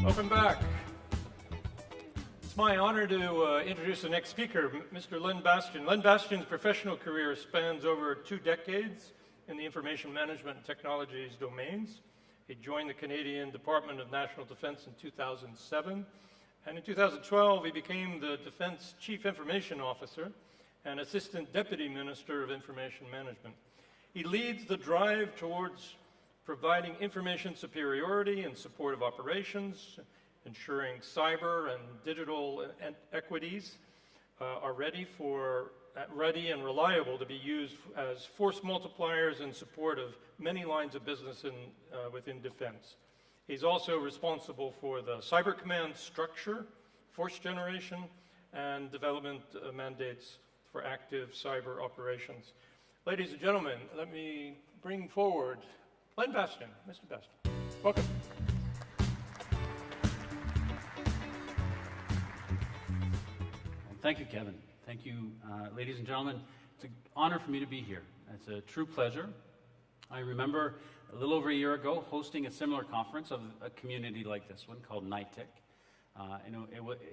Welcome back. It's my honor to introduce the next speaker, Mr. Len Bastien. Len Bastien's professional career spans over 2 decades in the information management and technologies domains. He joined the Canadian Department of National Defence in 2007, and in 2012 he became the Defence Chief Information Officer and Assistant Deputy Minister of Information Management. He leads the drive towards providing information superiority in support of operations, ensuring cyber and digital equities are ready and reliable to be used as force multipliers in support of many lines of business within defense. He's also responsible for the Cyber Command structure, force generation, and development mandates for active cyber operations. Ladies and gentlemen, let me bring forward Len Bastien. Mr. Bastien, welcome. Thank you, Kevin. Thank you, ladies and gentlemen. It's an honor for me to be here. It's a true pleasure. I remember a little over a year ago hosting a similar conference of a community like this one called NITIC.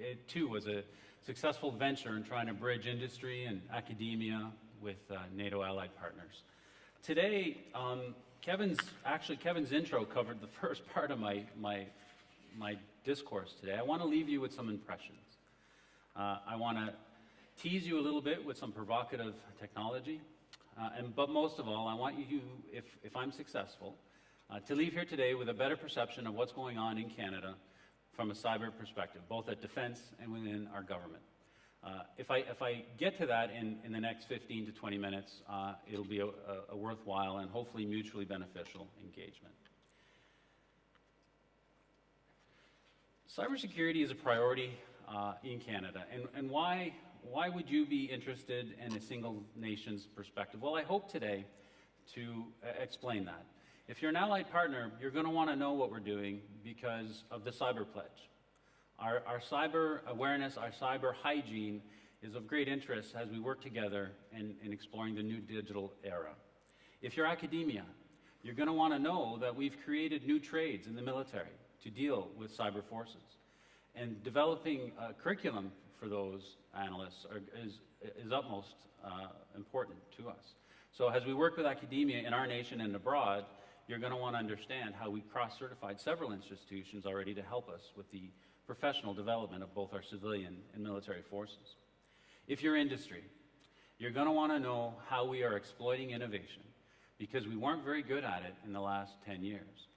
It too was a successful venture in trying to bridge industry and academia with NATO allied partners. Today, Kevin's intro covered the first part of my discourse today. I want to leave you with some impressions. I want to tease you a little bit with some provocative technology, but most of all, I want you, if I'm successful, to leave here today with a better perception of what's going on in Canada from a cyber perspective, both at defense and within our government. If I get to that in the next 15 to 20 minutes, it'll be a worthwhile and hopefully mutually beneficial engagement. Cybersecurity is a priority in Canada, and why would you be interested in a single nation's perspective? Well, I hope today to explain that. If you're an allied partner, you're going to want to know what we're doing because of the Cyber Pledge. Our cyber awareness, our cyber hygiene is of great interest as we work together in exploring the new digital era. If you're academia, you're going to want to know that we've created new trades in the military to deal with cyber forces. And developing a curriculum for those analysts is utmost important to us. So as we work with academia in our nation and abroad, you're going to want to understand how we cross-certified several institutions already to help us with the professional development of both our civilian and military forces. If you're industry, you're going to want to know how we are exploiting innovation because we weren't very good at it in the last 10 years.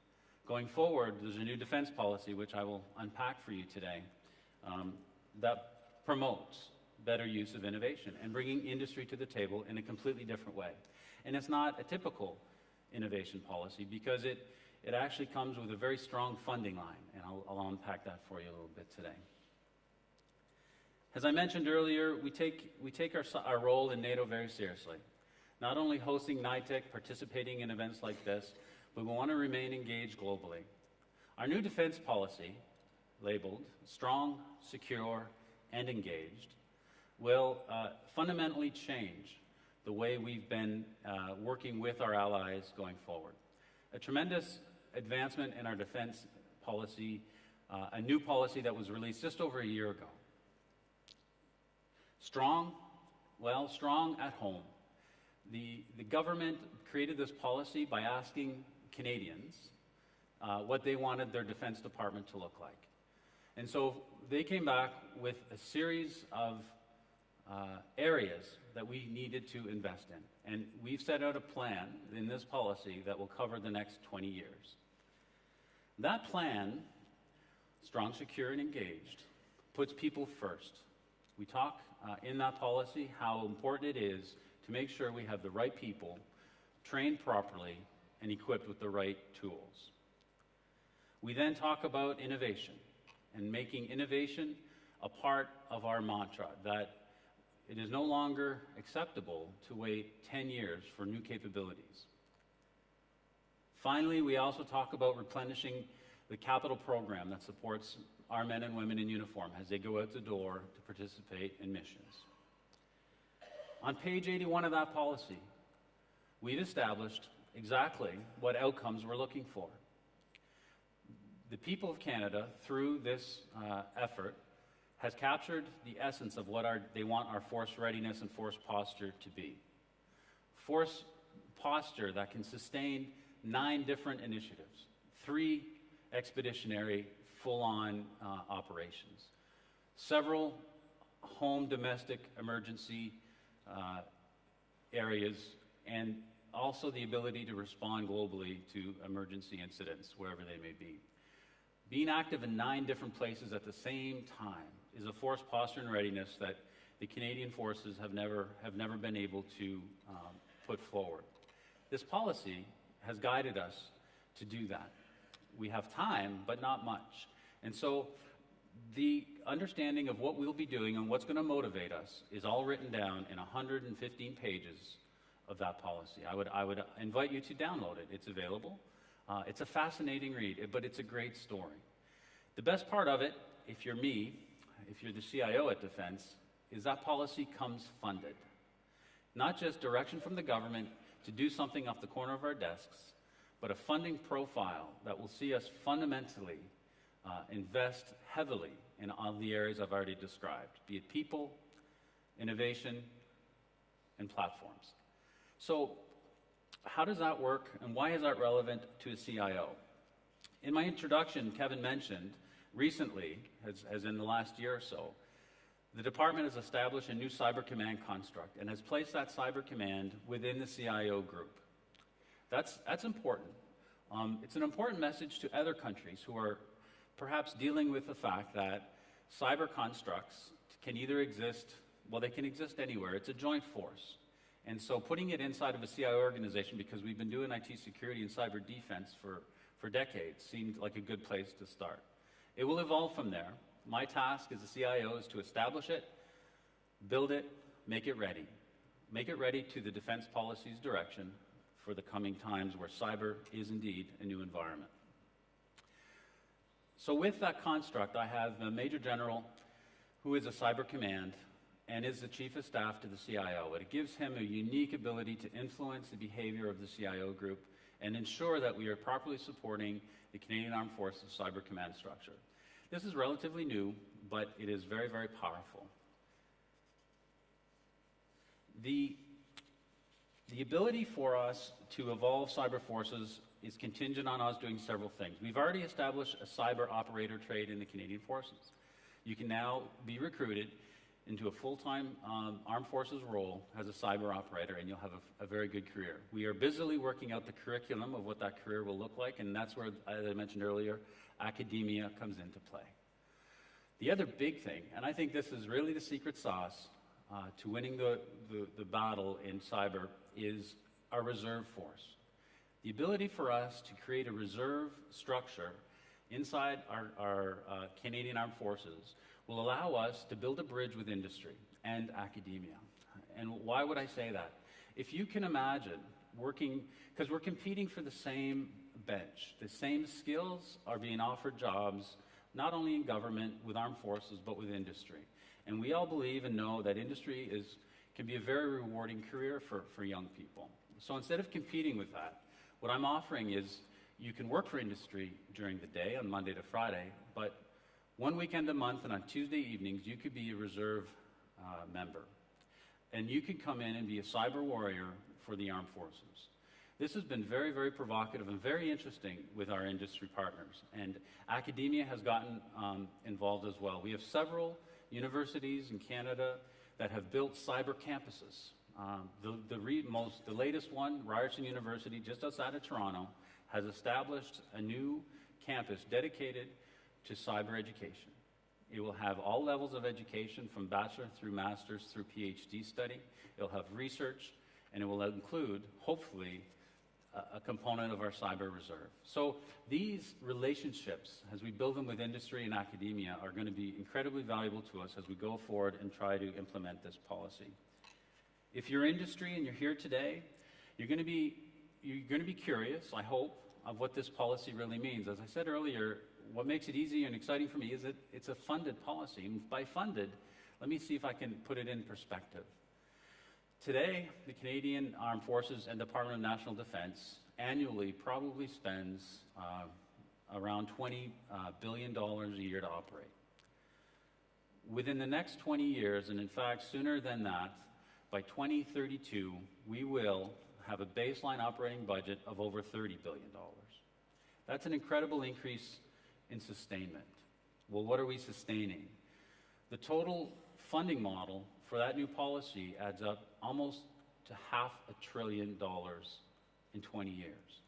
Going forward, there's a new defense policy, which I will unpack for you today, that promotes better use of innovation and bringing industry to the table in a completely different way. And it's not a typical innovation policy because it actually comes with a very strong funding line, and I'll unpack that for you a little bit today. As I mentioned earlier, we take our role in NATO very seriously. Not only hosting NITIC, participating in events like this, but we want to remain engaged globally. Our new defense policy, labeled Strong, Secure, and Engaged, will fundamentally change the way we've been working with our allies going forward. A tremendous advancement in our defense policy, a new policy that was released just over a year ago. Strong at home. The government created this policy by asking Canadians what they wanted their Defense Department to look like. And so they came back with a series of areas that we needed to invest in. And we've set out a plan in this policy that will cover the next 20 years. That plan, Strong, Secure, and Engaged, puts people first. We talk in that policy how important it is to make sure we have the right people trained properly and equipped with the right tools. We then talk about innovation and making innovation a part of our mantra, that it is no longer acceptable to wait 10 years for new capabilities. Finally, we also talk about replenishing the capital program that supports our men and women in uniform as they go out the door to participate in missions. On page 81 of that policy, we've established exactly what outcomes we're looking for. the people of Canada, through this effort, has captured the essence of what they want our force readiness and force posture to be. Force posture that can sustain 9 different initiatives, 3 expeditionary full-on operations, several home domestic emergency areas, and also the ability to respond globally to emergency incidents, wherever they may be. Being active in 9 different places at the same time is a force posture and readiness that the Canadian forces have never been able to put forward. This policy has guided us to do that. We have time, but not much. And so the understanding of what we'll be doing and what's going to motivate us is all written down in 115 pages of that policy. I would invite you to download it. It's available. It's a fascinating read, but it's a great story. The best part of it, if you're me, if you're the CIO at Defense, is that policy comes funded. Not just direction from the government to do something off the corner of our desks, but a funding profile that will see us fundamentally invest heavily in all the areas I've already described, be it people, innovation, and platforms. So how does that work, and why is that relevant to a CIO? In my introduction, Kevin mentioned recently, as in the last year or so, the department has established a new cyber command construct and has placed that cyber command within the CIO group. That's important. It's an important message to other countries who are perhaps dealing with the fact that cyber constructs can either exist, well, they can exist anywhere. It's a joint force. And so putting it inside of a CIO organization, because we've been doing IT security and cyber defense for decades, seemed like a good place to start. It will evolve from there. My task as a CIO is to establish it, build it, make it ready. Make it ready to the defense policy's direction for the coming times where cyber is indeed a new environment. So with that construct, I have a Major General who is a cyber command and is the Chief of Staff to the CIO. It gives him a unique ability to influence the behavior of the CIO group and ensure that we are properly supporting the Canadian Armed Forces Cyber Command structure. This is relatively new, but it is very, very powerful. The ability for us to evolve cyber forces is contingent on us doing several things. We've already established a cyber operator trade in the Canadian Forces. You can now be recruited into a full-time armed forces role as a cyber operator, and you'll have a very good career. We are busily working out the curriculum of what that career will look like, and that's where, as I mentioned earlier, academia comes into play. The other big thing, and I think this is really the secret sauce to winning the battle in cyber, is our reserve force. The ability for us to create a reserve structure inside our Canadian Armed Forces will allow us to build a bridge with industry and academia. And why would I say that? If you can imagine working, because we're competing for the same bench, the same skills are being offered jobs, not only in government with armed forces, but with industry. And we all believe and know that industry can be a very rewarding career for young people. So instead of competing with that, what I'm offering is you can work for industry during the day on Monday to Friday, but one weekend a month and on Tuesday evenings, you could be a reserve member. And you could come in and be a cyber warrior for the armed forces. This has been very, very provocative and very interesting with our industry partners. And academia has gotten involved as well. We have several universities in Canada that have built cyber campuses. The latest one, Ryerson University, just outside of Toronto, has established a new campus dedicated to cyber education. It will have all levels of education from bachelor through master's through PhD study. It'll have research, and it will include, hopefully, a component of our cyber reserve. So these relationships, as we build them with industry and academia, are going to be incredibly valuable to us as we go forward and try to implement this policy. If you're industry and you're here today, you're going to be curious, I hope, of what this policy really means. As I said earlier, what makes it easy and exciting for me is that it's a funded policy. And by funded, let me see if I can put it in perspective. Today, the Canadian Armed Forces and Department of National Defense annually probably spends around $20 billion a year to operate. Within the next 20 years, and in fact sooner than that, by 2032, we will have a baseline operating budget of over $30 billion. That's an incredible increase in sustainment. Well, what are we sustaining? The total funding model for that new policy adds up almost to $500 billion in 20 years.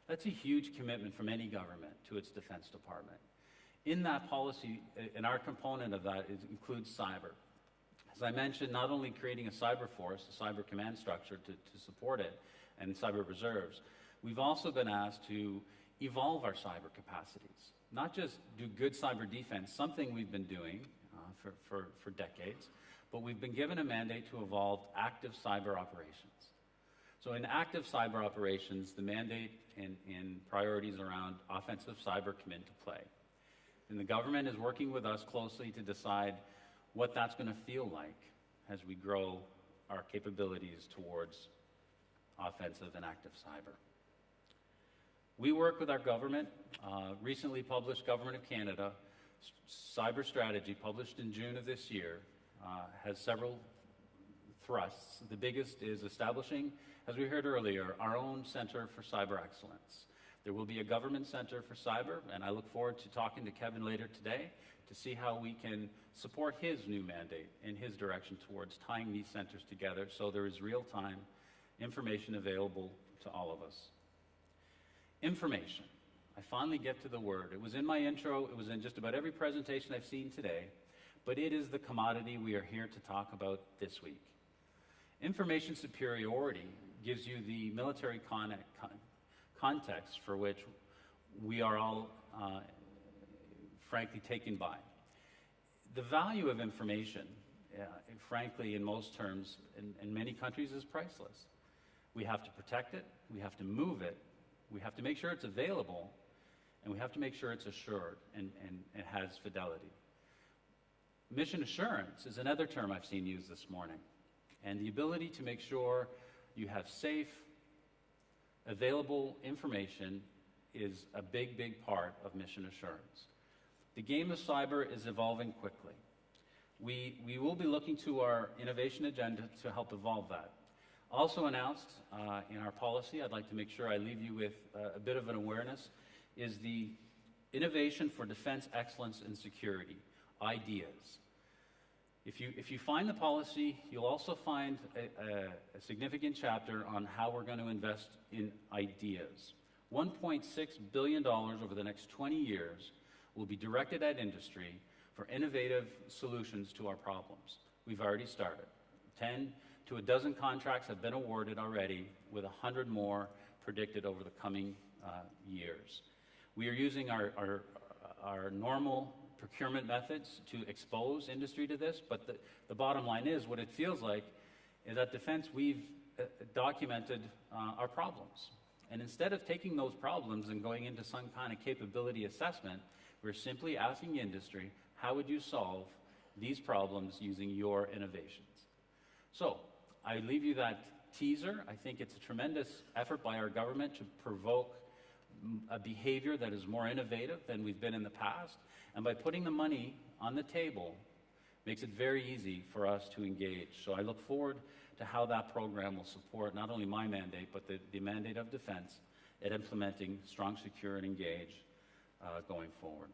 That's a huge commitment from any government to its Defense Department. In that policy, and our component of that includes cyber. As I mentioned, not only creating a cyber force, a cyber command structure to support it, and cyber reserves, we've also been asked to evolve our cyber capacities. Not just do good cyber defense, something we've been doing for decades, but we've been given a mandate to evolve active cyber operations. So in active cyber operations, the mandate and priorities around offensive cyber come into play. And the government is working with us closely to decide what that's going to feel like as we grow our capabilities towards offensive and active cyber. We work with our government. Recently published Government of Canada Cyber Strategy, published in June of this year, has several thrusts. The biggest is establishing, as we heard earlier, our own Center for Cyber Excellence. There will be a government center for cyber, and I look forward to talking to Kevin later today to see how we can support his new mandate and his direction towards tying these centers together so there is real-time information available to all of us. Information. I finally get to the word. It was in my intro, it was in just about every presentation I've seen today, but it is the commodity we are here to talk about this week. Information superiority gives you the military context for which we are all, frankly, taken by. The value of information, frankly, in most terms, in many countries, is priceless. We have to protect it, we have to move it, we have to make sure it's available, and we have to make sure it's assured and it has fidelity. Mission assurance is another term I've seen used this morning, and the ability to make sure you have safe, available information is a big, big part of mission assurance. The game of cyber is evolving quickly. We will be looking to our innovation agenda to help evolve that. Also announced in our policy, I'd like to make sure I leave you with a bit of an awareness, is the Innovation for Defense Excellence and Security, IDEAS. If you find the policy, you'll also find a significant chapter on how we're going to invest in ideas. $1.6 billion over the next 20 years will be directed at industry for innovative solutions to our problems. We've already started. 10 to a dozen contracts have been awarded already, with 100 more predicted over the coming years. We are using our normal procurement methods to expose industry to this, but the bottom line is, what it feels like is at Defense we've documented our problems. And instead of taking those problems and going into some kind of capability assessment, we're simply asking industry, how would you solve these problems using your innovations? So I leave you that teaser. I think it's a tremendous effort by our government to provoke a behavior that is more innovative than we've been in the past. And by putting the money on the table, makes it very easy for us to engage. So I look forward to how that program will support not only my mandate, but the mandate of Defense at implementing strong, secure, and engage going forward.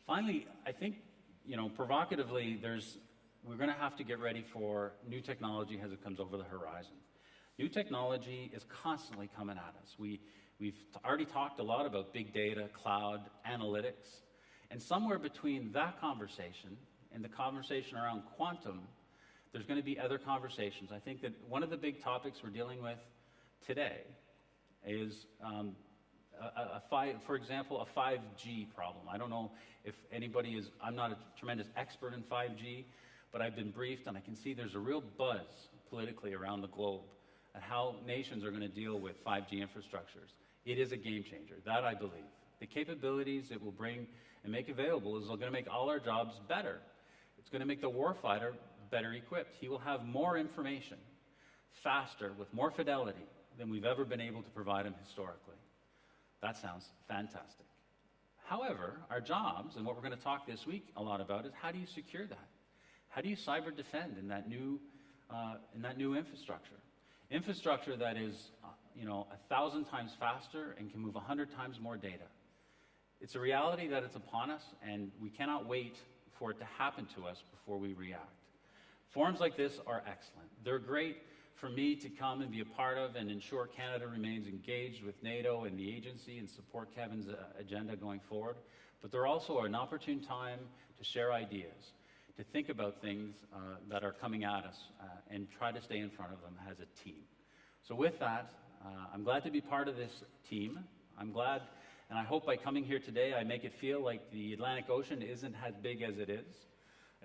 Finally, I think, provocatively, we're going to have to get ready for new technology as it comes over the horizon. New technology is constantly coming at us. We've already talked a lot about big data, cloud, analytics, and somewhere between that conversation and the conversation around quantum, there's going to be other conversations. I think that one of the big topics we're dealing with today is, for example, a 5G problem. I don't know if anybody is, I'm not a tremendous expert in 5G, but I've been briefed and I can see there's a real buzz politically around the globe at how nations are going to deal with 5G infrastructures. It is a game changer, that I believe. The capabilities it will bring and make available is going to make all our jobs better. It's going to make the warfighter better equipped. He will have more information, faster, with more fidelity than we've ever been able to provide him historically. That sounds fantastic. However, our jobs, and what we're going to talk this week a lot about, is how do you secure that? How do you cyber defend in that new infrastructure? Infrastructure that is, 1,000 times faster and can move 100 times more data. It's a reality that it's upon us, and we cannot wait for it to happen to us before we react. Forums like this are excellent. They're great for me to come and be a part of and ensure Canada remains engaged with NATO and the agency and support Kevin's agenda going forward. But they're also an opportune time to share ideas, to think about things that are coming at us and try to stay in front of them as a team. So with that, I'm glad to be part of this team. I'm glad, and I hope by coming here today, I make it feel like the Atlantic Ocean isn't as big as it is.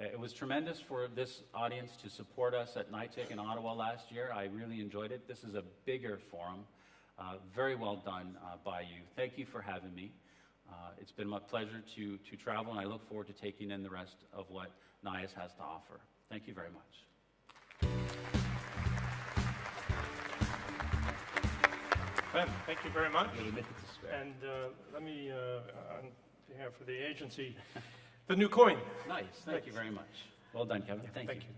It was tremendous for this audience to support us at NITIC in Ottawa last year. I really enjoyed it. This is a bigger forum. Very well done by you. Thank you for having me. It's been my pleasure to travel, and I look forward to taking in the rest of what NIAS has to offer. Thank you very much. Ben, thank you very much. Really make it to spare. And let me, on behalf of the agency, the new coin. Nice. Thank you very much. Well done, Kevin. Thank you.